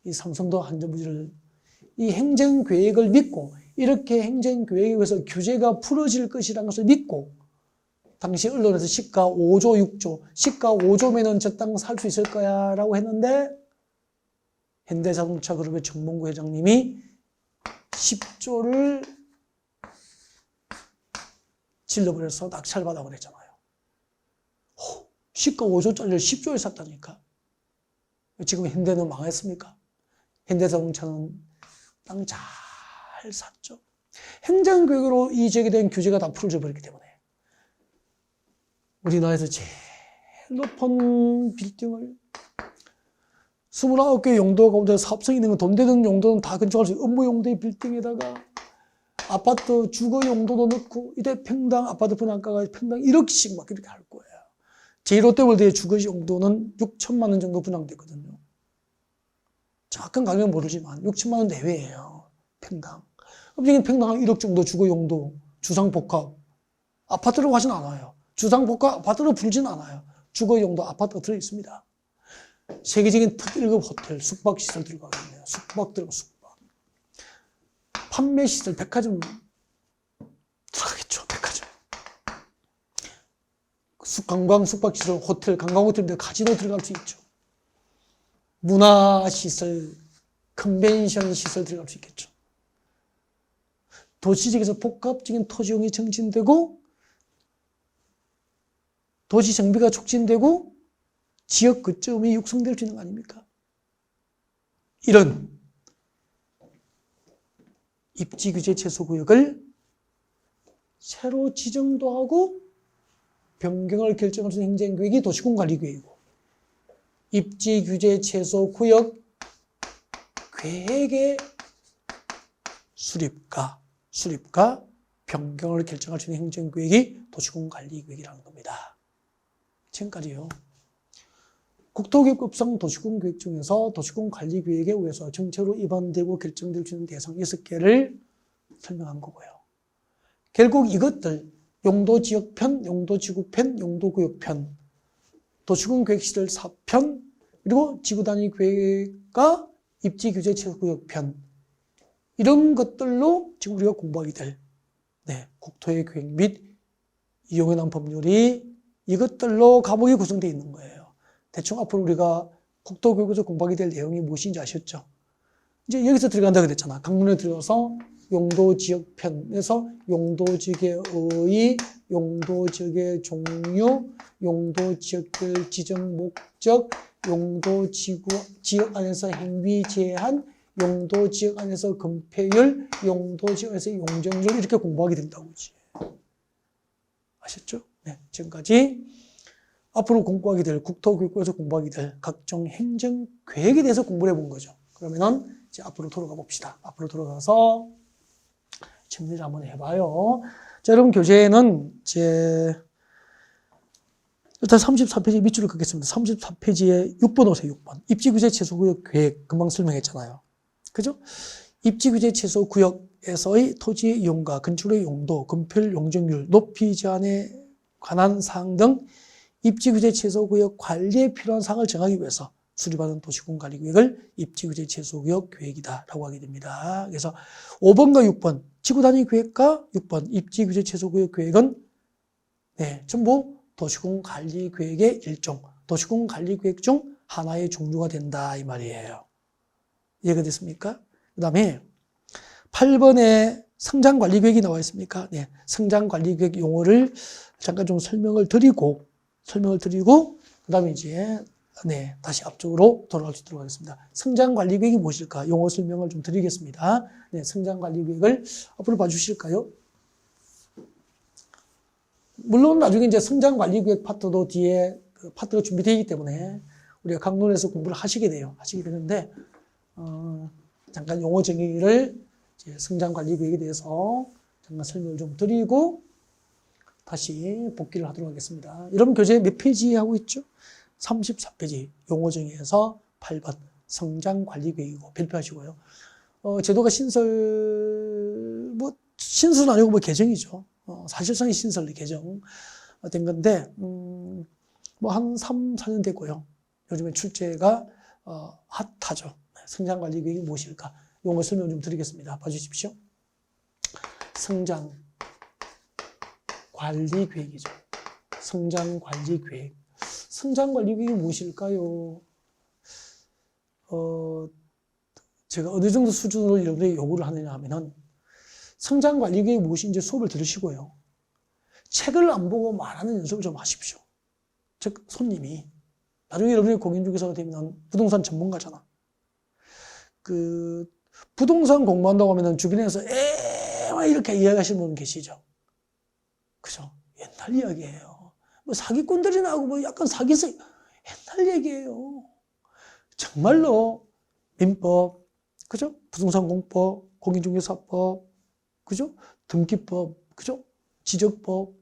Speaker 1: 이 삼성도 한전부지를 이 행정 계획을 믿고 이렇게 행정 계획에 의해서 규제가 풀어질 것이라는 것을 믿고, 당시 언론에서 시가 5조, 6조, 시가 5조면은 저 땅 살 수 있을 거야 라고 했는데, 현대자동차 그룹의 정몽구 회장님이 10조를 질러버려서 낙찰받아 버렸잖아요. 시가 5조짜리를 10조에 샀다니까. 지금 현대는 망했습니까? 현대자동차는 땅 잘 샀죠. 행정계획으로 이 지역에 대한 규제가 다 풀어져 버렸기 때문에 우리나라에서 제일 높은 빌딩을 29개 용도 가운데 사업성이 있는 건 돈 되는 용도는 다 건축할 수 있고, 업무 용도의 빌딩에다가 아파트 주거 용도도 넣고, 이때 평당 아파트 분양가가 평당 1억씩 막 이렇게 할 거예요. 제1롯데월드의 주거 용도는 6천만 원 정도 분양됐거든요. 정확한 가격은 모르지만 6천만 원 내외예요. 평당. 그럼 평당 1억 정도 주거 용도, 주상복합. 아파트라고 하진 않아요. 주상복합 아파트로 부르진 않아요. 주거 용도 아파트가 들어있습니다. 세계적인 특 1급 호텔, 숙박시설 들어가겠네요. 숙박. 판매시설, 백화점 들어가겠죠. 백화점. 관광 숙박시설, 호텔, 관광호텔인데 카지노 들어갈 수 있죠. 문화시설, 컨벤션 시설 들어갈 수 있겠죠. 도시지역에서 복합적인 토지용이 정진되고, 도시 정비가 촉진되고, 지역 거점이 육성될 수 있는 거 아닙니까? 이런 입지 규제 최소 구역을 새로 지정도 하고 변경을 결정할 수 있는 행정계획이 도시군 관리계획이고, 입지 규제 최소 구역 계획의 수립과 변경을 결정할 수 있는 행정계획이 도시군 관리계획이라는 겁니다. 지금까지요. 국토교육법상 도시군 계획 중에서 도시군 관리 계획에 의해서 정책으로 입안되고 결정될 수 있는 대상 6개를 설명한 거고요. 결국 이것들 용도지역편, 용도지구편, 용도구역편, 도시군 계획시설 4편, 그리고 지구단위 계획과 입지규제 최소구역편, 이런 것들로 지금 우리가 공부하게 될 국토의 계획 및 이용에 관한 법률이 이것들로 과목이 구성되어 있는 거예요. 대충 앞으로 우리가 국토교육에서 공부하게 될 내용이 무엇인지 아셨죠? 이제 여기서 들어간다고 그랬잖아. 강론에 들어가서 용도지역편에서 용도지역의 의의, 용도지역의 종류, 용도지역별 지정 목적, 용도지역 안에서 행위 제한, 용도지역 안에서 건폐율, 용도지역 안에서 용적률, 이렇게 공부하게 된다고 그러지. 아셨죠? 네, 지금까지 앞으로 공부하게 될 국토교육부에서 공부하게 될 각종 행정계획에 대해서 공부를 해본 거죠. 그러면은 이제 앞으로 돌아가 봅시다. 앞으로 돌아가서 정리를 한번 해봐요. 자, 여러분 교재에는 이제 일단 34페이지 밑줄을 긋겠습니다. 34페이지에 6번 오세요. 6번. 입지규제 최소구역 계획 금방 설명했잖아요. 그죠? 입지규제 최소구역에서의 토지의 이용과 건축의 용도, 건폐율, 용적률, 높이 제한에 관한 사항 등 입지규제 최소구역 관리에 필요한 사항을 정하기 위해서 수립하는 도시군 관리 계획을 입지규제 최소구역 계획이다라고 하게 됩니다. 그래서 5번과 6번 지구단위 계획과 6번 입지규제 최소구역 계획은 전부 도시군 관리 계획의 일종, 도시군 관리 계획 중 하나의 종류가 된다 이 말이에요. 이해가 됐습니까? 그 다음에 8번에 성장관리계획이 나와 있습니까? 네, 성장관리계획 용어를 잠깐 좀 설명을 드리고 그 다음에 이제 다시 앞쪽으로 돌아갈 수 있도록 하겠습니다. 성장관리계획이 무엇일까? 용어 설명을 좀 드리겠습니다. 네, 성장관리계획을 앞으로 봐주실까요? 물론 나중에 이제 성장관리계획 파트도 뒤에 그 파트가 준비되어 있기 때문에 우리가 강론에서 공부를 하시게 되는데 잠깐 용어 정의를 이제 성장관리계획에 대해서 잠깐 설명을 좀 드리고 다시 복귀를 하도록 하겠습니다. 여러분 교재 몇 페이지 하고 있죠? 34페이지 용어 정의에서 8번 성장관리계획이고 별표하시고요. 제도가 신설은 아니고 개정이죠. 사실상의 신설 개정 된 건데 한 3, 4년 됐고요. 요즘에 출제가 핫하죠. 성장관리계획이 무엇일까? 용어 설명 좀 드리겠습니다. 봐주십시오. 성장관리계획이죠. 성장관리계획. 성장관리계획이 무엇일까요? 제가 어느 정도 수준으로 여러분들이 요구를 하느냐 하면은 성장관리계획이 무엇인지 수업을 들으시고요. 책을 안 보고 말하는 연습을 좀 하십시오. 즉 손님이 나중에 여러분이 공인중개사가 되면 부동산 전문가잖아. 그 부동산 공부한다고 하면은 주변에서 이렇게 이야기하시는 분 계시죠. 그죠? 옛날 이야기예요. 뭐 사기꾼들이 나오고 뭐 약간 사기서 옛날 얘기예요. 정말로 민법, 그죠? 부동산 공법, 공인중개사법, 그죠? 등기법, 그죠? 지적법,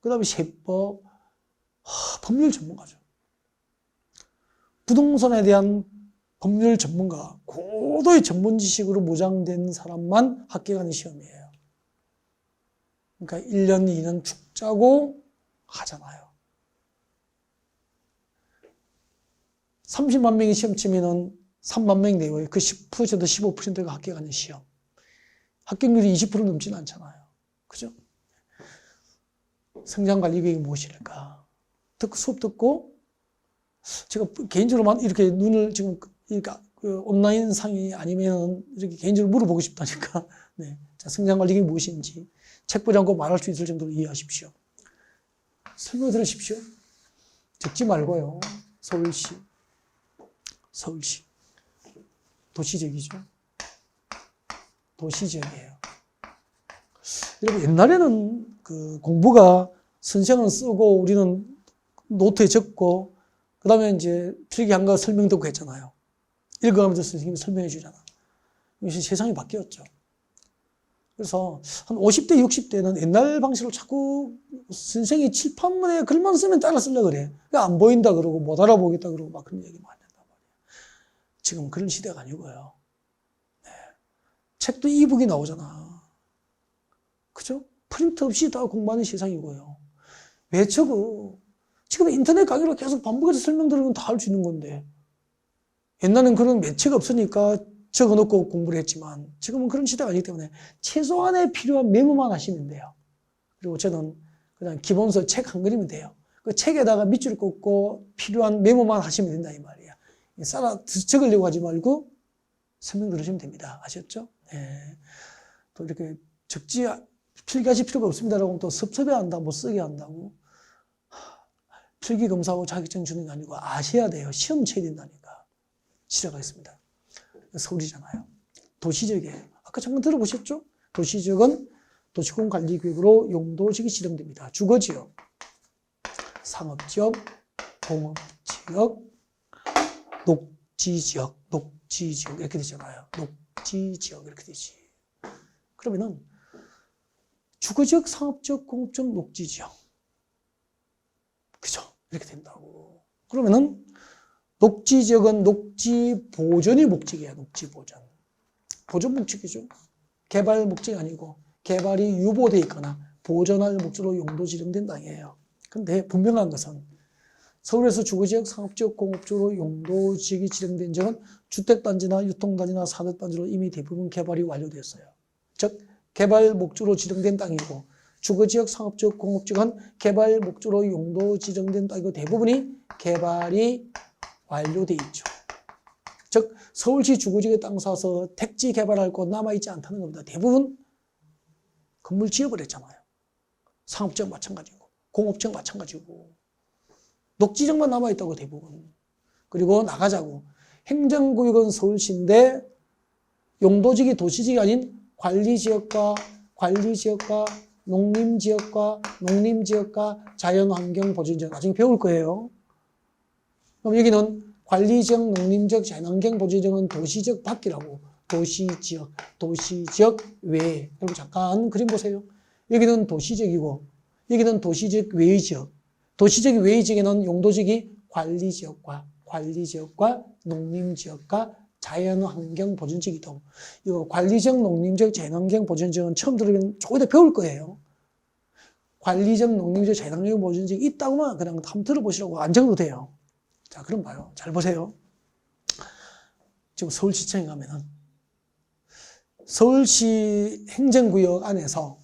Speaker 1: 그 다음에 세법, 법률 전문가죠. 부동산에 대한 법률 전문가, 고도의 전문 지식으로 모장된 사람만 합격하는 시험이에요. 그러니까 1년, 2년 축 짜고 하잖아요. 30만 명이 시험 치면은 3만 명 내외, 그 10% 15%가 합격하는 시험. 합격률이 20% 넘지는 않잖아요. 그죠? 성장관리계획이 무엇일까? 수업 듣고, 제가 개인적으로만 이렇게 눈을 지금, 그러니까 온라인 상이 아니면 이렇게 개인적으로 물어보고 싶다니까. 네. 자, 성장관리계획이 무엇인지 책 보지 않고 말할 수 있을 정도로 이해하십시오. 설명 들으십시오. 적지 말고요. 서울시. 도시적이죠. 도시적이에요. 여러분, 옛날에는 그 공부가 선생은 쓰고 우리는 노트에 적고, 그 다음에 이제 필기한 거 설명 듣고 했잖아요. 읽어가면서 선생님이 설명해 주잖아. 요새 세상이 바뀌었죠. 그래서 한 50대, 60대는 옛날 방식으로 자꾸 선생이 칠판문에 글만 쓰면 따라 쓰려고 그래. 안 보인다 그러고 못 알아보겠다 그러고 막 그런 얘기 많이 한단 말이에요. 지금 그런 시대가 아니고요. 네. 책도 이북이 나오잖아. 그죠? 프린트 없이 다 공부하는 세상이고요. 왜 적어? 지금 인터넷 강의로 계속 반복해서 설명드리면 다 할 수 있는 건데. 옛날엔 그런 매체가 없으니까 적어놓고 공부를 했지만 지금은 그런 시대가 아니기 때문에 최소한의 필요한 메모만 하시면 돼요. 그리고 저는 그냥 기본서 책 한 권이면 돼요. 그 책에다가 밑줄 긋고 필요한 메모만 하시면 된다 이 말이에요. 따라 적으려고 하지 말고 설명 들으시면 됩니다. 아셨죠? 네. 또 이렇게 필기하실 필요가 없습니다라고 또 섭섭해 한다고 못 쓰게 한다고 필기 검사하고 자격증 주는 게 아니고 아셔야 돼요. 시험 쳐야 된다니까. 시작하겠습니다. 서울이잖아요. 도시지역이에요. 아까 잠깐 들어보셨죠? 도시지역은 도시공관리계획으로 용도지역이 지정됩니다. 주거지역, 상업지역, 공업지역, 녹지지역 이렇게 되잖아요. 녹지지역 이렇게 되지. 그러면은 주거지역, 상업지역, 공업지역, 녹지지역. 그죠? 이렇게 된다고. 그러면은 녹지지역은 녹지 보전이 목적이에요. 녹지 보전. 보전 목적이죠. 개발 목적이 아니고 개발이 유보되어 있거나 보전할 목적으로 용도 지정된 땅이에요. 근데 분명한 것은 서울에서 주거지역, 상업지역, 공업지역으로 용도지역이 지정된 지역은 주택단지나 유통단지나 산업단지로 이미 대부분 개발이 완료됐어요. 즉 개발 목적으로 지정된 땅이고 주거지역, 상업지역, 공업지역은 개발 목적으로 용도 지정된 땅이고 대부분이 개발이 완료돼 있죠. 즉 서울시 주거지역에 땅 사서 택지 개발할 곳 남아있지 않다는 겁니다. 대부분 건물 지어버렸잖아요. 상업지역 마찬가지고 공업지역 마찬가지고 녹지지역만 남아있다고 대부분. 그리고 나가자고 행정구역은 서울시인데 용도지역이 도시지역이 아닌 관리지역과 농림지역과 자연환경보전지역 나중에 배울 거예요. 그럼 여기는 관리지역, 농림지역, 자연환경보전지역은 도시지역 밖이라고. 도시지역 외에. 여러분 잠깐 그림 보세요. 여기는 도시지역이고 여기는 도시지역 외의 지역. 도시지역 외의 지역에는 용도지역이 관리지역과 농림지역과 자연환경보전지역이 있다고. 이거 관리지역, 농림지역, 자연환경보전지역은 처음 들으면 조금 이따 배울 거예요. 관리지역, 농림지역, 자연환경보전지역이 있다고만 그냥 한번 들어보시라고 안 적어도 돼요. 자, 그럼 봐요. 잘 보세요. 지금 서울시청에 가면은 서울시 행정구역 안에서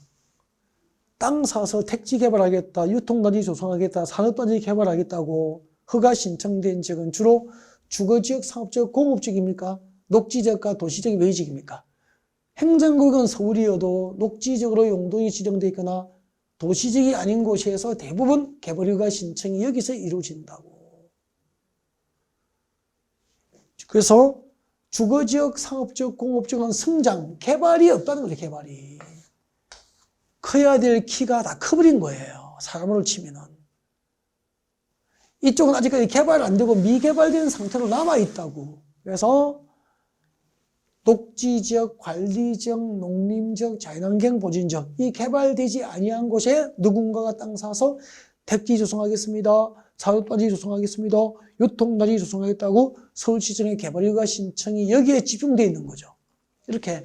Speaker 1: 땅 사서 택지 개발하겠다, 유통단지 조성하겠다, 산업단지 개발하겠다고 허가 신청된 지역은 주로 주거지역, 상업지역, 공업지역입니까? 녹지지역과 도시지역이 외지역입니까? 행정구역은 서울이어도 녹지지역으로 용도가 지정되어 있거나 도시지역이 아닌 곳에서 대부분 개발허가 신청이 여기서 이루어진다고. 그래서 주거지역, 상업지역, 공업지역은 성장, 개발이 없다는 거죠. 개발이. 커야 될 키가 다 커버린 거예요. 사람으로 치면은. 이쪽은 아직까지 개발 안 되고 미개발된 상태로 남아있다고. 그래서 녹지지역, 관리지역, 농림지역, 자연환경보전지역 이 개발되지 아니한 곳에 누군가가 땅 사서 택지 조성하겠습니다. 산업단지 조성하겠습니다. 유통단지 조성하겠다고 서울시청의 개발허가 신청이 여기에 집중되어 있는 거죠. 이렇게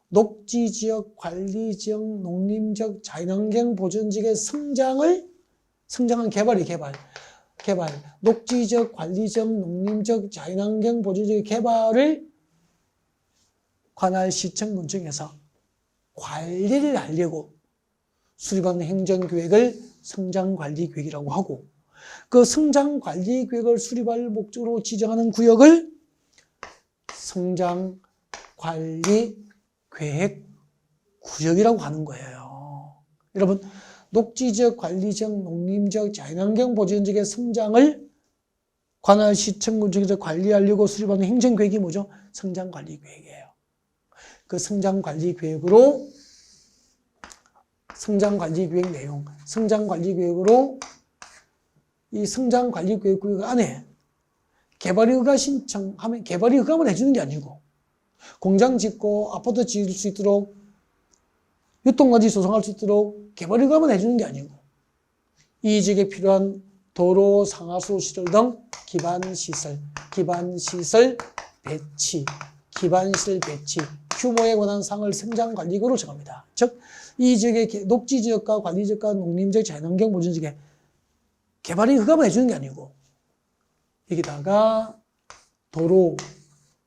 Speaker 1: 녹지지역, 관리지역, 농림지역, 자연환경보전지역의 성장한 개발이 개발. 녹지지역, 관리지역, 농림지역, 자연환경보전지역의 개발을 관할 시청군청에서 관리를 하려고 수립하는 행정계획을 성장관리계획이라고 하고 그 성장관리계획을 수립할 목적으로 지정하는 구역을 성장관리계획구역이라고 하는 거예요. 여러분 녹지지역, 관리지역, 농림지역, 자연환경보전지역의 성장을 관할 시청군청에서 관리하려고 수립하는 행정계획이 뭐죠? 성장관리계획이에요. 그 성장관리계획으로 성장관리계획 내용, 성장관리계획으로 이 성장관리계획 구역 안에 개발허가 신청하면 개발허가만 해주는 게 아니고 공장 짓고 아파트 지을 수 있도록 유통까지 조성할 수 있도록 개발 허가만 해주는 게 아니고 이 지역에 필요한 도로, 상하수 시설 등 기반시설 배치, 기반시설 배치, 규모에 관한 사항을 성장관리구로 정합니다. 즉, 이 지역의 녹지지역과 관리지역과 농림지역, 자연환경 보존지역에 개발이 허가만 해주는 게 아니고 여기다가 도로,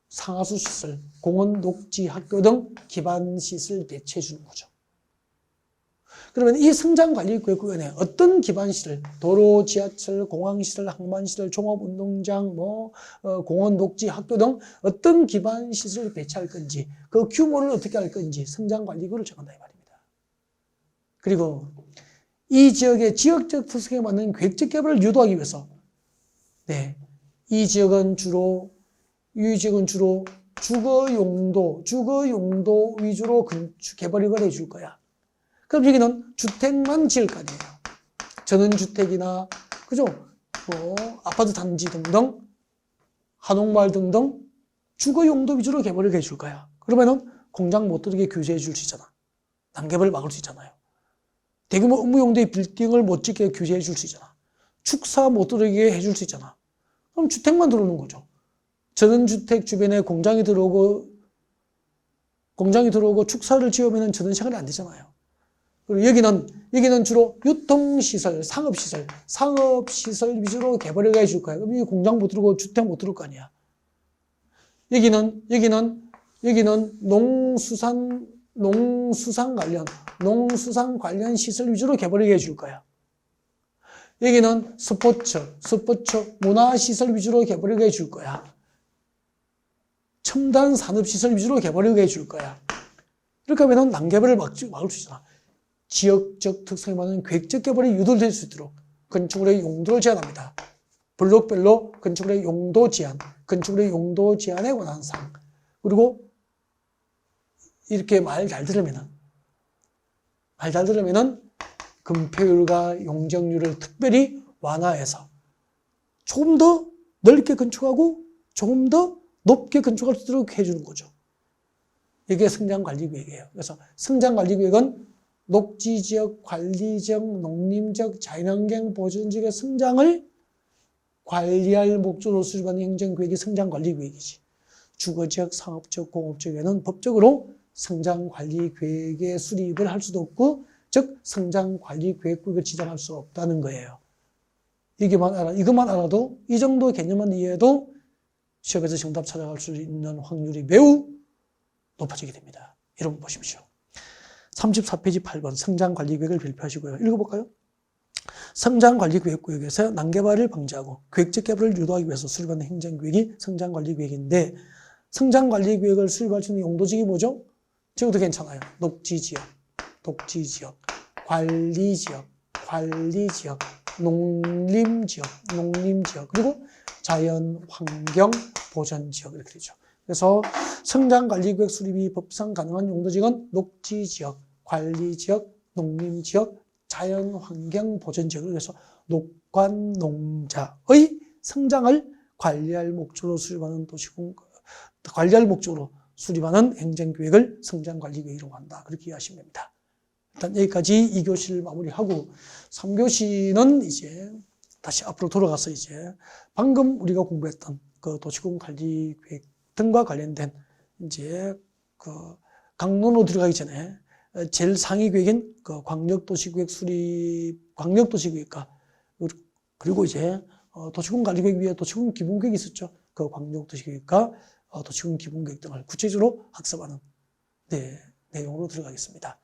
Speaker 1: 상하수 시설, 공원, 녹지, 학교 등 기반시설 배치해 주는 거죠. 그러면 이 성장관리구역에 어떤 기반시설, 도로, 지하철, 공항시설, 항만시설, 종합운동장, 공원, 녹지, 학교 등 어떤 기반시설을 배치할 건지, 그 규모를 어떻게 할 건지 성장관리구를 정한다 이 말입니다. 그리고 이 지역의 지역적 특성에 맞는 계획적 개발을 유도하기 위해서 이 지역은 주로 주거용도 위주로 개발을 해줄 거야. 그럼 여기는 주택만 지을 거 아니에요. 전원주택이나, 그죠? 아파트 단지 등등, 한옥마을 등등 주거용도 위주로 개발을 해줄 거야. 그러면은 공장 못 들어오게 규제해 줄 수 있잖아. 난개발을 막을 수 있잖아요. 대규모 업무용도의 빌딩을 못 짓게 규제해 줄 수 있잖아. 축사 못 들어오게 해줄 수 있잖아. 그럼 주택만 들어오는 거죠. 전원주택 주변에 공장이 들어오고 축사를 지으면 전원생활이 안 되잖아요. 그리고 여기는 주로 유통시설, 상업시설 위주로 개발을 해줄 거예요. 그럼 이 공장 못 들어오고 주택 못 들어올 거 아니야. 여기는 농수산 관련 시설 위주로 개발을 해줄 거야. 여기는 스포츠, 문화시설 위주로 개발을 해줄 거야. 첨단 산업시설 위주로 개발을 해줄 거야. 이렇게 하면 난개발을 막을 수 있잖아. 지역적 특성에 맞는 계획적 개발이 유도될 수 있도록 건축물의 용도를 제한합니다. 블록별로 건축물의 용도 제한, 건축물의 용도 제한에 관한 사항. 그리고 이렇게 말 잘 들으면은 건폐율과 용적률을 특별히 완화해서 조금 더 넓게 건축하고 조금 더 높게 건축할 수 있도록 해주는 거죠. 이게 성장관리계획이에요. 그래서 성장관리계획은 녹지지역, 관리지역, 농림지역, 자연환경 보존지역의 성장을 관리할 목적으로 수립하는 행정계획이 성장관리계획이지. 주거지역, 상업지역, 공업지역에는 법적으로 성장관리계획의 수립을 할 수도 없고, 즉 성장관리계획구역을 지정할 수 없다는 거예요. 이것만 알아도, 이 정도 개념만 이해해도 시험에서 정답 찾아갈 수 있는 확률이 매우 높아지게 됩니다. 여러분 보십시오. 34페이지 8번 성장관리계획을 발표하시고요. 읽어볼까요? 성장관리계획구역에서 난개발을 방지하고 계획적 개발을 유도하기 위해서 수립하는 행정계획이 성장관리계획인데, 성장관리계획을 수립할 수 있는 용도지역이 뭐죠? 지금도 괜찮아요. 녹지지역, 관리지역, 농림지역, 그리고 자연환경보전지역 이렇게 되죠. 그래서 성장관리계획 수립이 법상 가능한 용도지역은 녹지지역, 관리지역, 농림지역, 자연환경보전지역을 위해서 녹관농자의 성장을 관리할 목적으로 수립하는 행정계획을 성장관리계획이라고 한다. 그렇게 이해하시면 됩니다. 일단 여기까지 2교시를 마무리하고 3교시는 이제 다시 앞으로 돌아가서 이제 방금 우리가 공부했던 그 도시공관리계획 등과 관련된 이제 그 강론으로 들어가기 전에 제일 상위 계획인 그 광역도시계획과 그리고 이제 도시공관리계획 위에 도시공기본계획이 있었죠. 그 광역도시계획과 도시공기본계획 등을 구체적으로 학습하는 내용으로 들어가겠습니다.